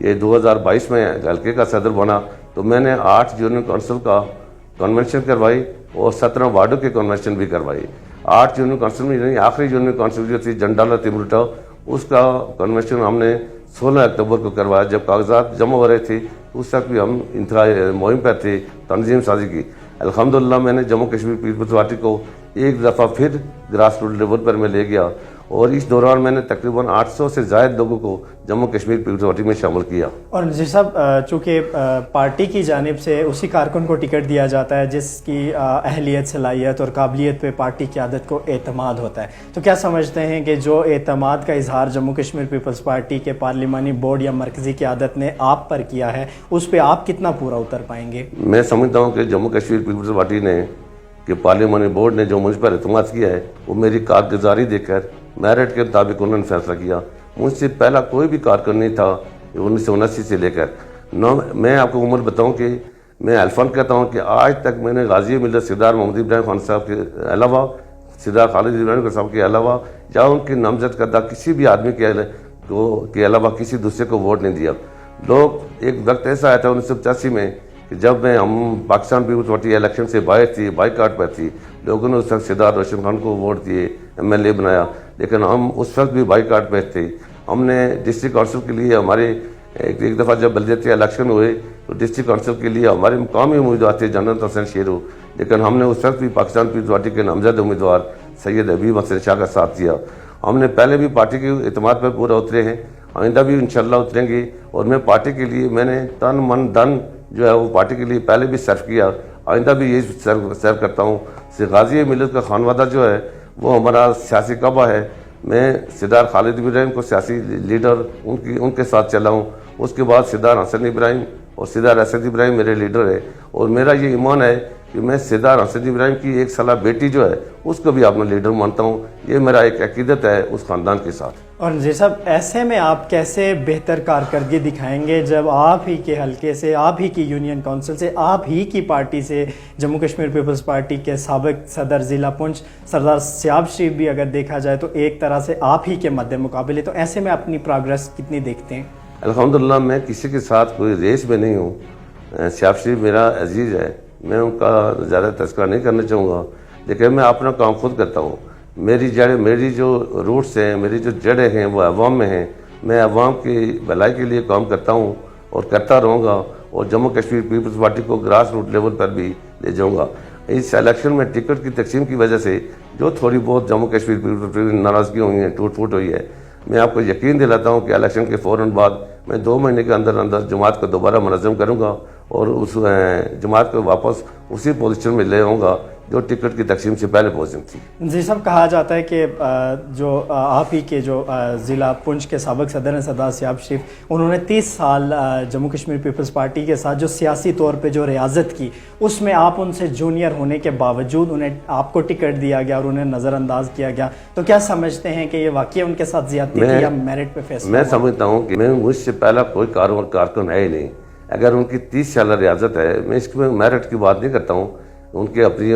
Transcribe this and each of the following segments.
یہ 2022 میں حلقے کا صدر بنا تو میں نے 8 یونین کونسل کا کنونشن کروائی اور 17 وارڈوں کے کنونشن بھی کروائی. 8 یونین کونسل میں یعنی آخری یونین کونسل جو تھی جنڈالا تیمروٹا اس کا کنونشن ہم نے 16 اکتوبر کو کروایا. جب کاغذات جمع ہو رہے تھے اس وقت بھی ہم انتہائی مہم پر تھے تنظیم سازی کی. الحمدللہ میں نے جموں کشمیر پیپلز پارٹی کو ایک دفعہ پھر گراس روٹ لیول پر میں لے گیا اور اس دوران میں نے تقریباً 800 سے زائد لوگوں کو جموں کشمیر پیپلز پارٹی میں شامل کیا. اور جی صاحب چونکہ پارٹی کی جانب سے اسی کارکن کو ٹکٹ دیا جاتا ہے جس کی اہلیت صلاحیت اور قابلیت پہ پارٹی قیادت کو اعتماد ہوتا ہے، تو کیا سمجھتے ہیں کہ جو اعتماد کا اظہار جموں کشمیر پیپلز پارٹی کے پارلیمانی بورڈ یا مرکزی قیادت نے آپ پر کیا ہے اس پہ آپ کتنا پورا اتر پائیں گے؟ میں سمجھتا ہوں کہ جموں کشمیر پیپلز پارٹی نے کہ پارلیمانی بورڈ نے جو مجھ پر اعتماد کیا ہے وہ میری کارگزاری دیکھ کر میرٹ کے مطابق انہوں نے فیصلہ کیا. مجھ سے پہلا کوئی بھی کارکن نہیں تھا 1979 سے لے کر. میں آپ کو عمر بتاؤں کہ میں الفن کہتا ہوں کہ آج تک میں نے غازی ملت سردار محمد ابراہیم خان صاحب کے علاوہ، سردار خالد ابراہیم صاحب کے علاوہ یا ان کے نامزد کردہ کسی بھی آدمی کے علاوہ کسی دوسرے کو ووٹ نہیں دیا. لوگ ایک وقت ایسا آیا تھا 1985 میں کہ جب ہم پاکستان پیپلز پارٹی الیکشن سے باہر تھی، بائیکاٹ پر تھی، لوگوں نے اس وقت سردار روشن خان کو ووٹ دیے، MLA بنایا، لیکن ہم اس وقت بھی بائیکاٹ پہ تھے. ہم نے ڈسٹرکٹ کونسل کے لیے ہمارے ایک دفعہ جب بلدیاتی الیکشن ہوئے تو ڈسٹرکٹ کونسل کے لیے ہمارے مقامی امیدوار تھے جنرل حسین شیرو، لیکن ہم نے اس وقت بھی پاکستان پیپلز پارٹی کے نامزد امیدوار سید حبیب حسن شاہ کا ساتھ دیا. ہم نے پہلے بھی پارٹی کے اعتماد پر پورا اترے ہیں، آئندہ بھی انشاءاللہ اتریں گے. اور میں پارٹی کے لیے میں نے تن من دھن جو ہے وہ پارٹی کے لیے پہلے بھی صرف کیا، آئندہ بھی یہی صرف کرتا ہوں. غازی ملت کا خانوادہ جو ہے وہ ہمارا سیاسی کعبہ ہے. میں سردار خالد ابراہیم کو سیاسی لیڈر ان کے ساتھ چلا ہوں. اس کے بعد سردار حسن ابراہیم اور سردار اسد ابراہیم میرے لیڈر ہے، اور میرا یہ ایمان ہے کہ میں سردار حسن ابراہیم کی 1 سالہ بیٹی جو ہے اس کو بھی اپنا لیڈر مانتا ہوں. یہ میرا ایک عقیدت ہے اس خاندان کے ساتھ. اور جی صاحب ایسے میں آپ کیسے بہتر کارکردگی دکھائیں گے جب آپ ہی کے حلقے سے، آپ ہی کی یونین کونسل سے، آپ ہی کی پارٹی سے جموں کشمیر پیپلز پارٹی کے سابق صدر ضلع پونچھ سردار سیاب شریف بھی اگر دیکھا جائے تو ایک طرح سے آپ ہی کے مد مقابلے، تو ایسے میں اپنی پروگرس کتنی دیکھتے ہیں؟ الحمدللہ میں کسی کے ساتھ کوئی ریس میں نہیں ہوں. سیاب شریف میرا عزیز ہے، میں ان کا زیادہ تذکرہ نہیں کرنا چاہوں گا، لیکن میں اپنا کام خود کرتا ہوں. میری جو روٹس ہیں، میری جو جڑیں ہیں وہ عوام میں ہیں. میں عوام کی بھلائی کے لیے کام کرتا ہوں اور کرتا رہوں گا، اور جموں کشمیر پیپلز پارٹی کو گراس روٹ لیول پر بھی لے جاؤں گا. اس الیکشن میں ٹکٹ کی تقسیم کی وجہ سے جو تھوڑی بہت جموں کشمیر پیپلز پارٹی کی ناراضگی ہوئی ہیں، ٹوٹ پھوٹ ہوئی ہے، میں آپ کو یقین دلاتا ہوں کہ الیکشن کے فوراً بعد میں 2 مہینے کے اندر جماعت کو دوبارہ منظم کروں گا اور اس جماعت کو واپس اسی پوزیشن میں لے آؤں گا جو ٹکٹ کی تقسیم سے پہلے پوزیشن تھی. جی صاحب کہا جاتا ہے کہ جو آپ ہی کے جو ضلع پونچھ کے سابق صدر ہیں سردار سیاب شریف، انہوں نے 30 سال جموں کشمیر پیپلز پارٹی کے ساتھ جو سیاسی طور پہ جو ریاضت کی، اس میں آپ ان سے جونیئر ہونے کے باوجود انہیں آپ کو ٹکٹ دیا گیا اور انہیں نظر انداز کیا گیا، تو کیا سمجھتے ہیں کہ یہ واقعی ان کے ساتھ زیادتی تھی یا میرٹ پہ فیصلہ؟ میں سمجھتا ہوں کہ مجھ سے پہلا کوئی کارکن ہے ہی نہیں. اگر ان کی 30 سالہ ریاضت ہے، میں اس میں میرٹ کی بات نہیں کرتا ہوں، ان کی اپنی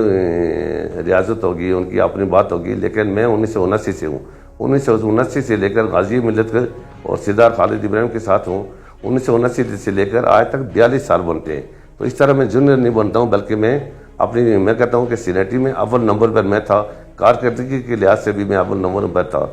ریاضت ہوگی، ان کی اپنی بات ہوگی، لیکن میں 1979 سے ہوں. 1979 سے لے کر غازی ملت اور سردار خالد ابراہیم کے ساتھ ہوں. 1979 سے لے کر آج تک 42 سال بنتے ہیں. تو اس طرح میں جونیئر نہیں بنتا ہوں، بلکہ میں کہتا ہوں کہ سینیٹری میں اول نمبر پر میں تھا، کارکردگی کے لحاظ سے بھی میں اول نمبر پر تھا.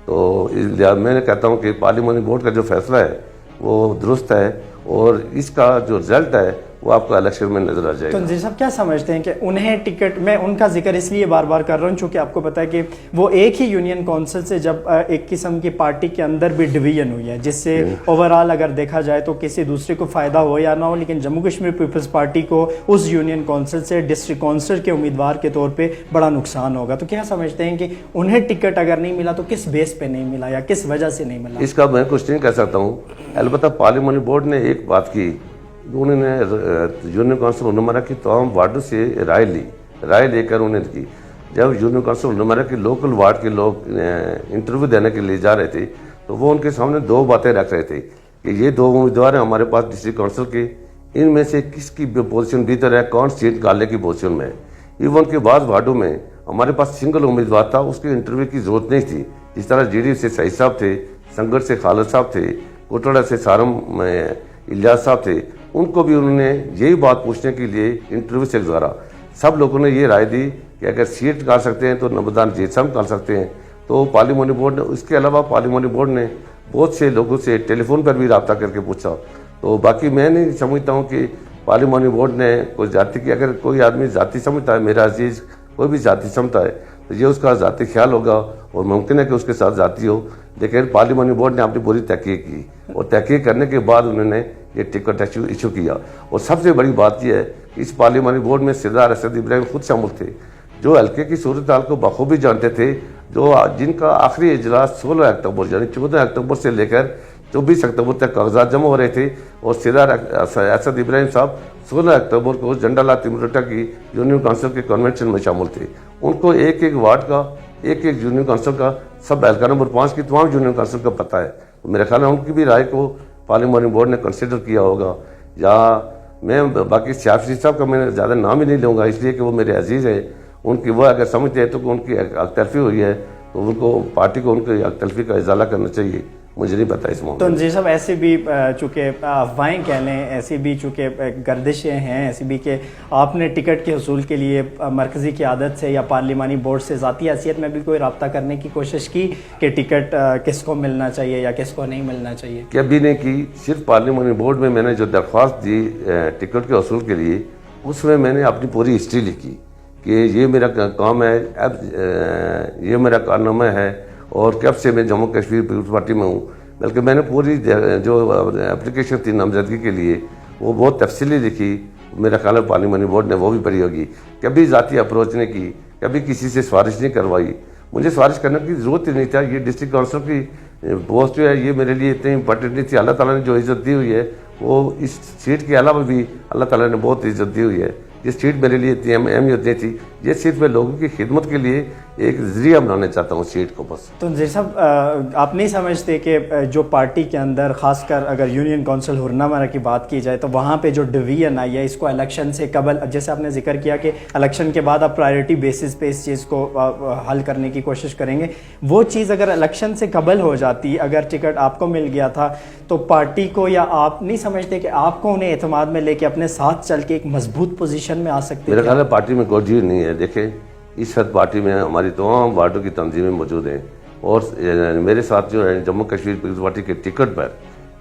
تو اس لحاظ میں کہتا ہوں کہ پارلیمانی بورڈ کا جو فیصلہ ہے وہ درست ہے، اور اس کا جو رزلٹ ہے وہ آپ کو الیکشن میں نظر آ جائے گا. تو جی صاحب کیا سمجھتے ہیں کہ انہیں ٹکٹ، میں ان کا ذکر اس لیے بار بار کر رہا ہوں چونکہ آپ کو پتا ہے کہ وہ ایک ہی یونین کونسل سے جب ایک قسم کی پارٹی کے اندر بھی ڈویژن ہوئی ہے، جس سے اوورال اگر دیکھا جائے تو کسی دوسرے کو فائدہ ہو یا نہ ہو، لیکن جموں کشمیر پیپلز پارٹی کو اس یونین کونسل سے ڈسٹرکٹ کونسل کے امیدوار کے طور پہ بڑا نقصان ہوگا. تو کیا سمجھتے ہیں کہ انہیں ٹکٹ اگر نہیں ملا تو کس بیس پہ نہیں ملا یا کس وجہ سے نہیں ملا؟ اس کا میں کچھ نہیں کہہ سکتا ہوں. البتہ پارلیمانی بورڈ نے ایک بات کی، انہوں نے یونین کونسل نمائندہ کی تمام وارڈوں سے رائے لے کر انہیں کی. جب یونین کونسل نمائندہ کے لوکل وارڈ کے لوگ انٹرویو دینے کے لیے جا رہے تھے تو وہ ان کے سامنے 2 باتیں رکھ رہے تھے کہ یہ 2 امیدوار ہیں ہمارے پاس ڈسٹرکٹ کونسل کے، ان میں سے کس کی پوزیشن بہتر ہے، کون سیٹ نکالنے کی پوزیشن میں ہے. ایون کے بعض وارڈوں میں ہمارے پاس سنگل امیدوار تھا، اس کے انٹرویو کی ضرورت نہیں تھی. جس طرح GD سے سعید صاحب تھے، سنگر سے خالد صاحب تھے، کوٹڑا سے سارم الیاس صاحب تھے، ان کو بھی انہوں نے یہی بات پوچھنے کے لیے انٹرویو سے گزارا۔ سب لوگوں نے یہ رائے دی کہ اگر سیٹ نکال سکتے ہیں تو نمبردار جیت صاحب نکال سکتے ہیں۔ تو پارلیمانی بورڈ نے، اس کے علاوہ پارلیمانی بورڈ نے بہت سے لوگوں سے ٹیلی فون پر بھی رابطہ کر کے پوچھا۔ تو باقی میں نہیں سمجھتا ہوں کہ پارلیمانی بورڈ نے کوئی ذاتی کی، اگر کوئی آدمی ذاتی سمجھتا ہے، میرا عزیز کوئی بھی ذاتی سمجھتا ہے تو یہ اس کا ذاتی خیال ہوگا اور ممکن ہے کہ اس کے ساتھ ذاتی ہو، لیکن پارلیمانی بورڈ نے اپنی پوری تحقیق کی اور تحقیق کرنے کے بعد انہوں نے یہ ٹکٹ ایشو کیا۔ اور سب سے بڑی بات یہ ہے کہ اس پارلیمانی بورڈ میں سردار اسد ابراہیم خود شامل تھے، جو حلقے کی صورتحال کو بخوبی جانتے تھے، جن کا آخری اجلاس 16 اکتوبر یعنی 14 اکتوبر سے لے کر 24 اکتوبر تک کاغذات جمع ہو رہے تھے، اور سردار اسد ابراہیم صاحب 16 اکتوبر کو جنڈالا تیمروٹا کی یونین کونسل کے کنونشن میں شامل تھے۔ ان کو ایک ایک وارڈ کا، ایک ایک یونین کونسل کا، سب حلقہ نمبر 5 کی تمام یونین کونسل کا پتہ ہے۔ میرے خیال ہے ان کی بھی رائے کو پارلیمانی بورڈ نے کنسیڈر کیا ہوگا۔ یا میں باقی سیاسی صاحب کا میں زیادہ نام ہی نہیں لوں گا، اس لیے کہ وہ میرے عزیز ہیں، ان کی وہ اگر سمجھتے ہیں تو ان کی حق تلفی ہوئی ہے تو ان کو پارٹی کو ان کی حق تلفی کا ازالہ کرنا چاہیے، مجھے نہیں پتا اس معاملے تو جی صاحب ایسے بھی چونکہ افواہیں کہہ لیں، ایسی بھی چونکہ گردشیں ہیں، ایسی بھی کہ آپ نے ٹکٹ کے حصول کے لیے مرکزی قیادت سے یا پارلیمانی بورڈ سے ذاتی حیثیت میں بھی کوئی رابطہ کرنے کی کوشش کی کہ ٹکٹ کس کو ملنا چاہیے یا کس کو نہیں ملنا چاہیے؟ کہ ابھی نہیں کی، صرف پارلیمانی بورڈ میں نے جو درخواست دی ٹکٹ کے حصول کے لیے، اس میں نے اپنی پوری ہسٹری لکھی کہ یہ میرا کام ہے، اب یہ میرا کارنامہ ہے اور کب سے میں جموں کشمیر پیپلز پارٹی میں ہوں، بلکہ میں نے پوری جو اپلیکیشن تھی نامزدگی کے لیے وہ بہت تفصیلی لکھی۔ میرا خیال ہے پارلیمانی بورڈ نے وہ بھی پڑھی ہوگی۔ کبھی ذاتی اپروچ نہیں کی، کبھی کسی سے سفارش نہیں کروائی، مجھے سفارش کرنے کی ضرورت ہی نہیں تھا۔ یہ ڈسٹرکٹ کونسل کی پوسٹ جو ہے یہ میرے لیے اتنی امپورٹنٹ نہیں تھی۔ اللہ تعالیٰ نے جو عزت دی ہوئی ہے وہ اس سیٹ کے علاوہ بھی اللہ تعالیٰ نے بہت عزت دی ہوئی ہے۔ یہ سیٹ میرے لیے اتنی اہمیت نہیں تھی، یہ سیٹ میں لوگوں کی خدمت کے لیے ایک ذریعہ بنانا چاہتا ہوں سیٹ کو بس۔ تو جی صاحب آپ نہیں سمجھتے کہ جو پارٹی کے اندر خاص کر اگر یونین کونسل ہرنامرا کی بات کی جائے تو وہاں پہ جو ڈویژن آئی ہے، اس کو الیکشن سے قبل، جیسے آپ نے ذکر کیا کہ الیکشن کے بعد آپ پرائیورٹی بیسس پہ اس چیز کو حل کرنے کی کوشش کریں گے، وہ چیز اگر الیکشن سے قبل ہو جاتی، اگر ٹکٹ آپ کو مل گیا تھا تو پارٹی کو، یا آپ نہیں سمجھتے کہ آپ کو انہیں اعتماد میں لے کے اپنے ساتھ چل کے ایک مضبوط پوزیشن میں آ سکتے؟ میرا خیال ہے پارٹی میں کوئی چیز نہیں ہے۔ دیکھیں اس وقت پارٹی میں ہماری تمام وارڈوں کی تنظیمیں موجود ہیں، اور میرے ساتھ جو ہے جموں کشمیر پیپلز پارٹی کے ٹکٹ پر،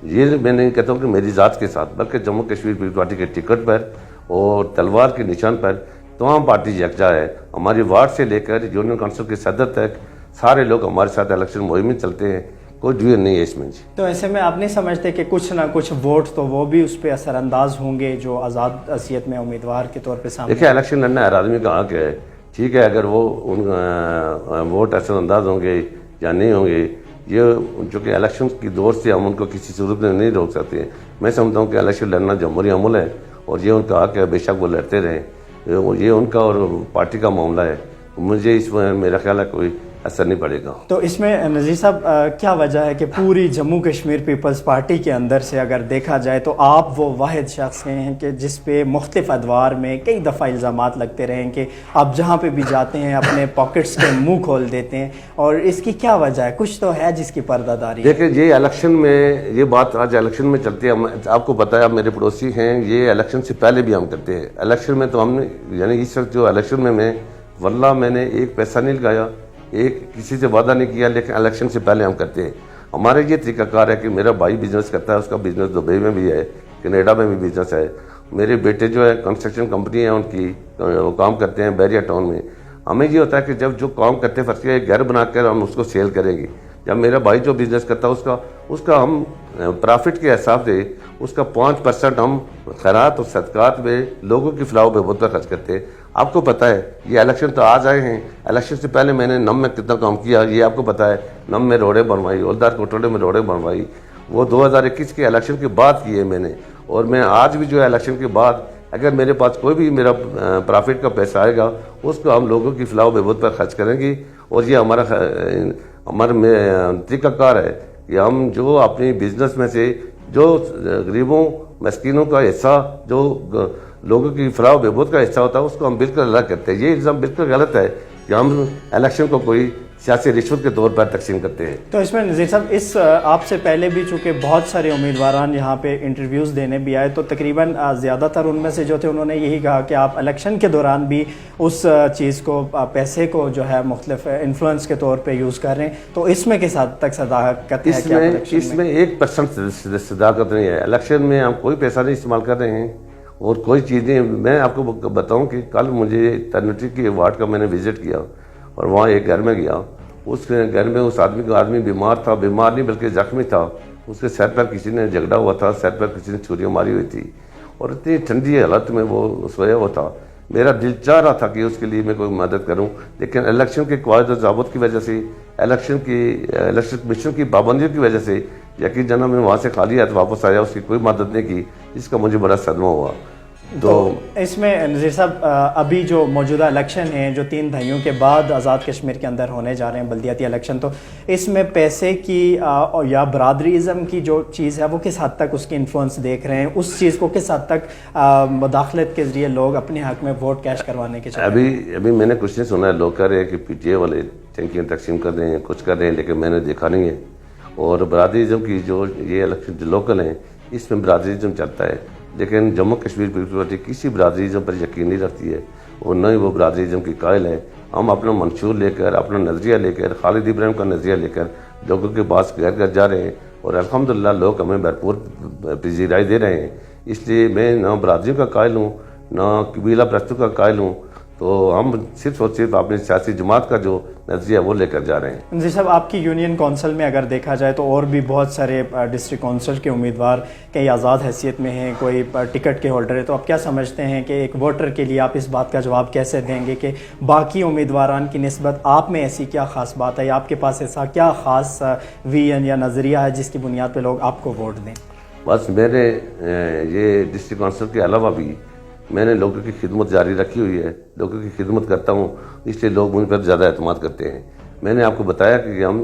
یہ میں نہیں کہتا ہوں کہ میری ذات کے ساتھ، بلکہ جموں کشمیر پیپلز پارٹی کے ٹکٹ پر اور تلوار کے نشان پر تمام پارٹی یکجا ہے۔ ہماری وارڈ سے لے کر یونین کونسل کے صدر تک سارے لوگ ہمارے ساتھ الیکشن مہم میں چلتے ہیں، کوئی ڈویژن نہیں ہے اس میں جی۔ تو ایسے میں آپ نہیں سمجھتے کہ کچھ نہ کچھ ووٹ تو وہ بھی اس پہ اثر انداز ہوں گے جو آزاد حیثیت میں امیدوار کے طور پہ سامنے؟ دیکھیں الیکشن لڑنا ہر آدمی کا حق ہے، ٹھیک ہے، اگر وہ ووٹ اثر انداز ہوں گے یا نہیں ہوں گے، یہ چونکہ الیکشن کی دور سے ہم ان کو کسی صورت میں نہیں روک سکتے ہیں۔ میں سمجھتا ہوں کہ الیکشن لڑنا جمہوری عمل ہے اور یہ ان کا حق ہے، بے شک وہ لڑتے رہیں، یہ ان کا اور پارٹی کا معاملہ ہے، مجھے اس میں میرا خیال ہے کوئی اثر نہیں پڑے گا۔ تو اس میں نذیر صاحب کیا وجہ ہے کہ پوری جموں کشمیر پیپلز پارٹی کے اندر سے اگر دیکھا جائے تو آپ وہ واحد شخص ہیں کہ جس پہ مختلف ادوار میں کئی دفعہ الزامات لگتے رہے ہیں کہ آپ جہاں پہ بھی جاتے ہیں اپنے پاکٹس کے منہ کھول دیتے ہیں، اور اس کی کیا وجہ ہے؟ کچھ تو ہے جس کی پردہ داری؟ دیکھیں یہ الیکشن میں یہ بات آج الیکشن میں چلتی ہے، آپ کو پتہ ہے، آپ میرے پڑوسی ہیں، یہ الیکشن سے پہلے بھی ہم کرتے ہیں۔ الیکشن میں تو ہم نے یعنی اس وقت جو الیکشن میں واللہ میں نے ایک پیسہ نہیں لگایا، ایک کسی سے وعدہ نہیں کیا، لیکن الیکشن سے پہلے ہم کرتے ہیں۔ ہمارا یہ طریقہ کار ہے کہ میرا بھائی بزنس کرتا ہے، اس کا بزنس دبئی میں بھی ہے، کینیڈا میں بھی بزنس ہے، میرے بیٹے جو ہے کنسٹرکشن کمپنی ہے ان کی، وہ کام کرتے ہیں بیریا ٹاؤن میں۔ ہمیں یہ ہوتا ہے کہ جب جو کام کرتے ہیں فرض کیا گھر بنا کر ہم اس کو سیل کریں گے، جب میرا بھائی جو بزنس کرتا ہے اس کا ہم پرافٹ کے حساب سے اس کا 5% ہم خیرات اور صدقات میں لوگوں کی فلاح و بہبود پر خرچ کرتے ہیں۔ آپ کو پتہ ہے یہ الیکشن تو آج آئے ہیں، الیکشن سے پہلے میں نے نم میں کتنا کام کیا یہ آپ کو پتہ ہے۔ نم میں روڈیں بنوائی، اولدار کوٹڑے میں روڈیں بنوائی، وہ 2021 کے الیکشن کے بعد کیے میں نے، اور میں آج بھی جو ہے الیکشن کے بعد اگر میرے پاس کوئی بھی میرا پرافٹ کا پیسہ آئے گا اس کو ہم لوگوں کی فلاح و بہبود پر خرچ کریں گے، اور یہ ہمارا طریقہ کار ہے کہ ہم جو اپنی بزنس میں سے جو غریبوں مسکینوں کا حصہ، جو لوگوں کی فلاح و بہبود کا حصہ ہوتا ہے اس کو ہم بالکل الگ کرتے ہیں۔ یہ الزام بالکل غلط ہے کہ ہم الیکشن کو کوئی سیاسی رشوت کے طور پر تقسیم کرتے ہیں۔ تو اس میں نذیر صاحب اس آپ سے پہلے بھی چونکہ بہت سارے امیدواران یہاں پہ انٹرویوز دینے بھی آئے تو تقریباً زیادہ تر ان میں سے جو تھے انہوں نے یہی کہا کہ آپ الیکشن کے دوران بھی اس چیز کو پیسے کو جو ہے مختلف انفلوئنس کے طور پہ یوز کر رہے ہیں، تو اس میں کس حد تک صداقت ہے کہ اس میں 1% صداقت نہیں ہے۔ الیکشن میں ہم کوئی پیسہ نہیں استعمال کر رہے ہیں اور کوئی چیز نہیں۔ میں آپ کو بتاؤں کہ کل مجھے ٹرنٹی کی وارڈ کا میں نے وزٹ کیا اور وہاں ایک گھر میں گیا، اس گھر میں اس آدمی بیمار تھا، بیمار نہیں بلکہ زخمی تھا، اس کے سر پر کسی نے جھگڑا ہوا تھا، سر پر کسی نے چھریاں ماری ہوئی تھی اور اتنی ٹھنڈی حالت میں وہ سویا ہوا تھا۔ میرا دل چاہ رہا تھا کہ اس کے لیے میں کوئی مدد کروں، لیکن الیکشن کے قواعد و ضابط کی وجہ سے، الیکشن کمیشن کی پابندیوں کی وجہ سے یقین جانا میں وہاں سے خالی ہاتھ واپس آیا، اس کی کوئی مدد نہیں کی، جس کا مجھے بڑا صدمہ ہوا۔ تو اس میں نذیر صاحب ابھی جو موجودہ الیکشن ہیں جو 3 دہائیوں کے بعد آزاد کشمیر کے اندر ہونے جا رہے ہیں بلدیاتی الیکشن، تو اس میں پیسے کی یا برادریزم کی جو چیز ہے وہ کس حد تک اس کی انفلوئنس دیکھ رہے ہیں، اس چیز کو کس حد تک مداخلت کے ذریعے لوگ اپنے حق میں ووٹ کیش کروانے کے ابھی میں نے کچھ نہیں سنا ہے، لوگ کہہ رہے ہیں کہ پی ٹی اے والے ٹینکیاں تقسیم کر رہے ہیں، کچھ کر رہے ہیں، لیکن میں نے دیکھا نہیں ہے۔ اور برادریزم کی جو یہ الیکشن جو لوکل ہیں اس میں برادریزم چلتا ہے، لیکن جموں کشمیر پیپلز پارٹی کسی برادریزم پر یقین نہیں رکھتی ہے اور نہ ہی وہ برادریزم کی قائل ہے۔ ہم اپنا منشور لے کر، اپنا نظریہ لے کر، خالد ابراہیم کا نظریہ لے کر لوگوں کے پاس گھر گھر جا رہے ہیں اور الحمدللہ لوگ ہمیں بھرپور پذیرائی دے رہے ہیں۔ اس لیے میں نہ برادریوں کا قائل ہوں نہ قبیلہ پرستوں کا قائل ہوں، تو ہم صرف اور صرف اپنی سیاسی جماعت کا جو نظریہ وہ لے کر جا رہے ہیں۔ جی صاحب، آپ کی یونین کونسل میں اگر دیکھا جائے تو اور بھی بہت سارے ڈسٹرکٹ کونسل کے امیدوار کئی آزاد حیثیت میں ہیں، کوئی ٹکٹ کے ہولڈر ہے، تو آپ کیا سمجھتے ہیں کہ ایک ووٹر کے لیے آپ اس بات کا جواب کیسے دیں گے کہ باقی امیدواران کی نسبت آپ میں ایسی کیا خاص بات ہے یا آپ کے پاس ایسا کیا خاص ویژن یا نظریہ ہے جس کی بنیاد پہ لوگ آپ کو ووٹ دیں؟ بس میں نے یہ ڈسٹرکٹ کونسل کے علاوہ بھی میں نے لوگوں کی خدمت جاری رکھی ہوئی ہے، لوگوں کی خدمت کرتا ہوں، اس لیے لوگ مجھ پر زیادہ اعتماد کرتے ہیں۔ میں نے آپ کو بتایا کہ ہم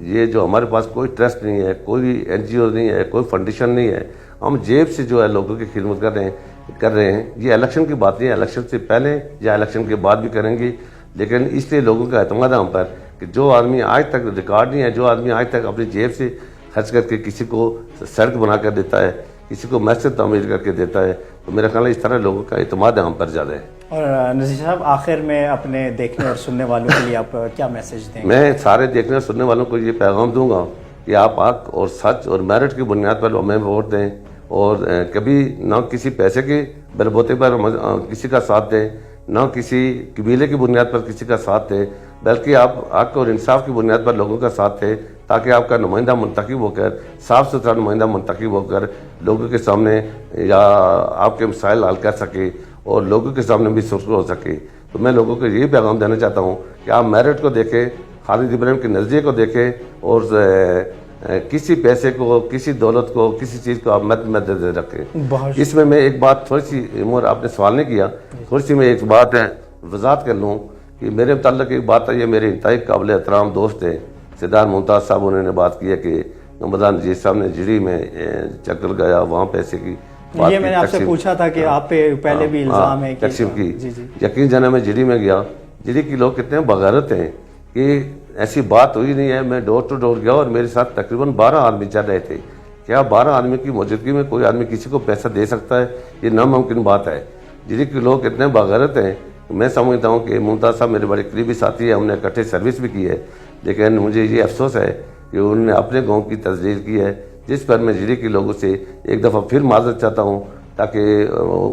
یہ جو ہمارے پاس کوئی ٹرسٹ نہیں ہے، کوئی این جی او نہیں ہے، کوئی فنڈیشن نہیں ہے، ہم جیب سے جو ہے لوگوں کی خدمت کر رہے ہیں۔ یہ الیکشن کی بات نہیں ہے، الیکشن سے پہلے یا الیکشن کے بعد بھی کریں گے، لیکن اس لیے لوگوں کا اعتماد ہے ہم پر کہ جو آدمی آج تک ریکارڈ نہیں ہے، جو آدمی آج تک اپنی جیب سے خرچ کر کے کسی کو سڑک بنا کر دیتا ہے، کسی کو مسجد تعمیر کر کے دیتا ہے، تو میرا خیال ہے اس طرح لوگوں کا اعتماد ہم پر زیادہ ہے۔ اور نذیر صاحب، آخر میں اپنے دیکھنے اور سننے والوں کے لیے آپ کیا میسج دیں گے؟ میں سارے دیکھنے اور سننے والوں کو یہ پیغام دوں گا کہ آپ حق اور سچ اور میرٹ کی بنیاد پر ہمیں ووٹ دیں اور کبھی نہ کسی پیسے کے بل بوتے پر کسی کا ساتھ دیں، نہ کسی قبیلے کی بنیاد پر کسی کا ساتھ دیں، بلکہ آپ حق اور انصاف کی بنیاد پر لوگوں کا ساتھ دیں تاکہ آپ کا نمائندہ منتخب ہو کر، صاف ستھرا نمائندہ منتخب ہو کر لوگوں کے سامنے یا آپ کے مسائل حل کر سکے اور لوگوں کے سامنے بھی سرخر ہو سکے۔ تو میں لوگوں کو یہ پیغام دینا چاہتا ہوں کہ آپ میرٹ کو دیکھیں، خالد ابراہیم کے نظریے کو دیکھیں اور کسی پیسے کو، کسی دولت کو، کسی چیز کو آپ مد رکھیں۔ اس میں ایک بات تھوڑی سی، عمر آپ نے سوال نہیں کیا، تھوڑی سی میں ایک بات وضاحت کر لوں کہ میرے متعلق ایک بات ہے، یہ میرے انتہائی قابل احترام دوست ہیں سردار ممتاز صاحب، انہوں نے بات کی ہے کہ رمضان نذیر صاحب نے جڑی میں چکر گیا، وہاں پیسے کی یہ میں نے آپ سے پوچھا تھا کہ آپ پہ پہلے بھی الزام ہے تقسیم کی۔ یقین جانا میں جڑی میں گیا، جڑی کے لوگ کتنے بغیرت ہیں کہ ایسی بات ہوئی نہیں ہے۔ میں ڈور ٹو ڈور گیا اور میرے ساتھ تقریباً 12 آدمی چل رہے تھے۔ کیا 12 آدمی کی موجودگی میں کوئی آدمی کسی کو پیسہ دے سکتا ہے؟ یہ ناممکن بات ہے۔ جڑی کے لوگ اتنے بغیرت ہیں، میں سمجھتا ہوں کہ ممتاز صاحب میرے بڑے قریبی ساتھی ہیں، ہم نے اکٹھے سروس بھی کی ہے، لیکن مجھے یہ افسوس ہے کہ انہوں نے اپنے گاؤں کی تجلیل کی ہے، جس پر میں جڑی کے لوگوں سے ایک دفعہ پھر معذرت چاہتا ہوں تاکہ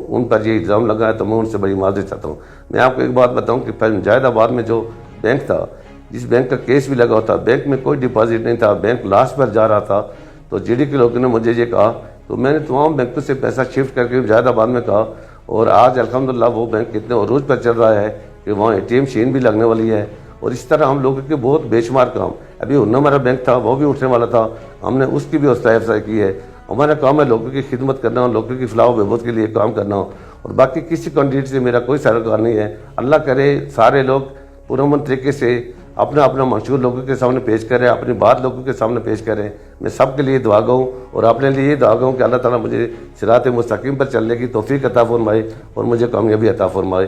ان پر یہ الزام لگا ہے تو میں ان سے بڑی معذرت چاہتا ہوں۔ میں آپ کو ایک بات بتاؤں کہ مجاہد آباد میں جو بینک تھا، جس بینک کا کیس بھی لگا ہوتا، بینک میں کوئی ڈپازٹ نہیں تھا، بینک لاس پر جا رہا تھا، تو جی ڈی کے لوگوں نے مجھے یہ کہا تو میں نے تمام بینکوں سے پیسہ شفٹ کر کے مجاہد آباد میں کہا، اور آج الحمدللہ وہ بینک اتنے عروج پر چل رہا ہے کہ وہاں اے ٹی ایم مشین بھی لگنے والی ہے، اور اس طرح ہم لوگوں کے بہت بے شمار کام۔ ابھی ہمارا بینک تھا، وہ بھی اٹھنے والا تھا، ہم نے اس کی بھی حوصلہ افزائی کی ہے۔ ہمارا کام ہے لوگوں کی خدمت کرنا، لوگوں کی فلاح و بہبود کے لیے کام کرنا، اور باقی کسی کینڈیڈیٹ سے میرا کوئی سروکار نہیں ہے۔ اللہ کرے سارے لوگ پرامن طریقے سے اپنا اپنا منشور لوگوں کے سامنے پیش کریں، اپنی بات لوگوں کے سامنے پیش کریں۔ میں سب کے لیے دعا گاؤں اور اپنے لیے یہ دعا گاؤں کہ اللہ تعالیٰ مجھے صراط مستقیم پر چلنے کی توفیق عطا فرمائے اور مجھے کامیابی عطا فرمائے۔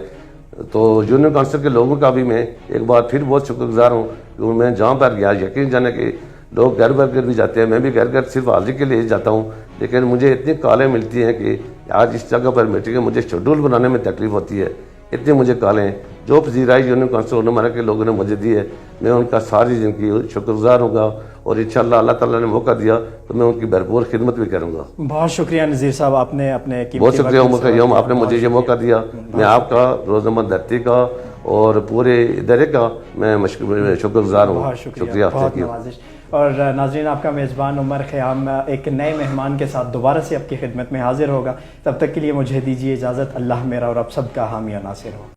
تو یونین کونسل کے لوگوں کا بھی میں ایک بار پھر بہت شکر گزار ہوں کیونکہ میں جہاں پر گیا یقین جانے کہ لوگ گھر بھر بھی جاتے ہیں، میں بھی گھر صرف حاضری کے لیے جاتا ہوں، لیکن مجھے اتنی کالیں ملتی ہیں کہ آج اس جگہ پر میٹنگ ہے، مجھے شیڈول بنانے میں تکلیف ہوتی ہے، اتنی مجھے کالیں ہیں جو پذیرائی یونین کونسل انمارا کے لوگوں نے مجھے دی ہے، میں ان کا ساری زندگی شکر گزار ہوں گا، اور انشاءاللہ اللہ تعالیٰ نے موقع دیا تو میں ان کی بھرپور خدمت بھی کروں گا۔ بہت شکریہ نذیر صاحب، آپ نے اپنے بہت شکریہ عمر خیام، آپ نے مجھے یہ موقع دیا، میں آپ کا روزنامہ دھرتی کا اور پورے ادارے کا میں شکر گزار ہوں۔ بہت شکریہ، بہت نوازش۔ اور ناظرین، آپ کا میزبان عمر خیام ایک نئے مہمان کے ساتھ دوبارہ سے آپ کی خدمت میں حاضر ہوگا، تب تک کے لیے مجھے دیجیے اجازت۔ اللہ میرا اور آپ سب کا حامی و ناصر ہو۔